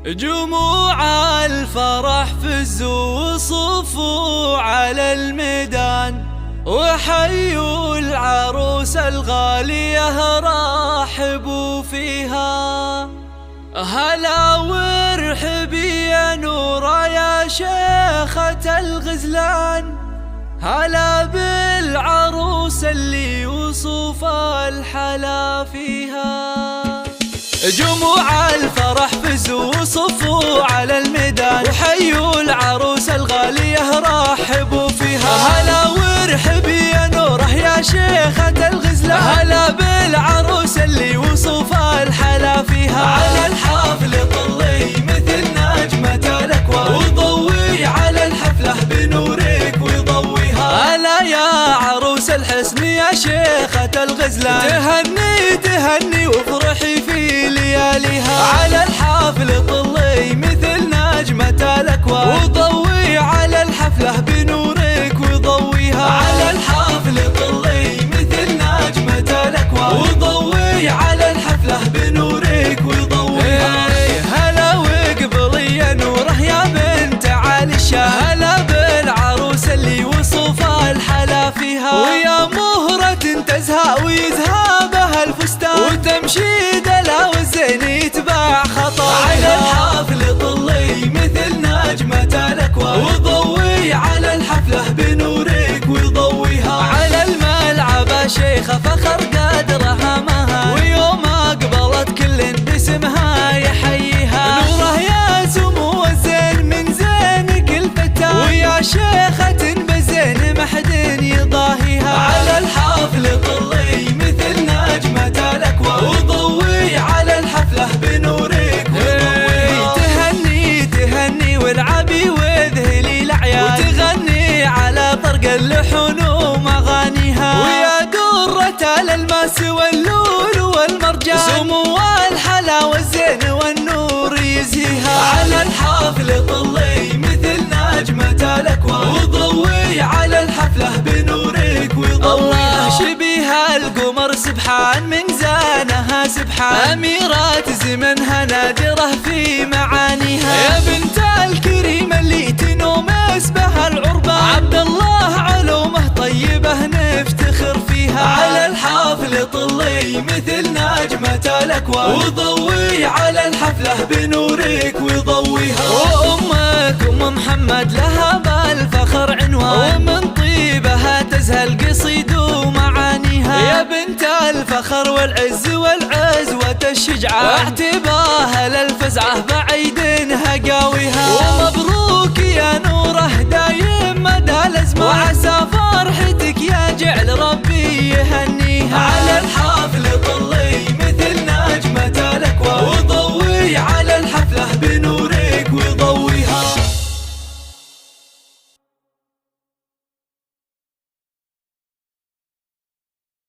جموع الفرح فزوا وصفوا على الميدان، وحيوا العروس الغالية رحبوا فيها. هلا وارحبي يا نورة يا شيخة الغزلان، هلا بالعروس اللي وصف الحلا فيها. جموع الفرح فزوا وصفوا على الميدان، وحيوا العروس الغالية رحبوا فيها. هلا وارحبي يا نوره يا شيخة الغزلان، هلا بالعروس اللي وصف الحلا فيها. على الحفل طلي مثل نجمة الأكوان، وضوي على الحفلة بنورك وضويها. هلا يا عروس الحسن يا شيخة الغزلان، تهني تهني وافرحي في لياليها. على الحفل طلي مثل نجمة الأكوان، وضوي على الحفلة بنورك وضويها. على الحفل طلي مثل نجمة الأكوان، وضوي على الحفلة بنورك وضويها. هلا وقبلي يا نوره يا بنت علي الشاه، هلا بالعروس اللي وصف الحلا فيها. ويا مهرة تزهى ويزهى بها الفستان، وتمشي دلا والزين يتبع خطاها. على الحفل طلي مثل نجمة الأكوان، وضوي على الحفلة بنورك وضويها. على الملعب شيخة فخر قدرها مها، ويوم أقبلت كل باسمها يحييها. نوره يا سمو الزين من زينك الفتان، ويا شيخة بزين ما حد يضاهيها. على الحفل طلي مثل نجمة الأكوان، وضوي على الحفلة بنورك وضويها. تهني تهني والعبي وذهلي الأعياد، وتغني على طرق اللحن ومغانيها. ويا درة الألماس واللول والمرجان، سمو الحلا والزين والنور يزهيها. على الحفل طلي مثل نجمة الأكوان، وضوي على الحفلة بنورك وضويها. الله شبيها القمر سبحان من زانها سبحان، أميرات زمنها نادرة في معانيها. يا بنت الكريم اللي تنوم اسمها العربان، عبد الله علومه طيبة نفتخر فيها. على الحفل طلي مثل نجمة الأكوان، وضوي على الحفلة بنورك وضويها. وأمك أم محمد لها بالفخر عنوان، ومن طيبها تزهى القصيد ومعانيها. يا بنت الفخر والعز والعزوة الشجعان، اعتباها للفزعة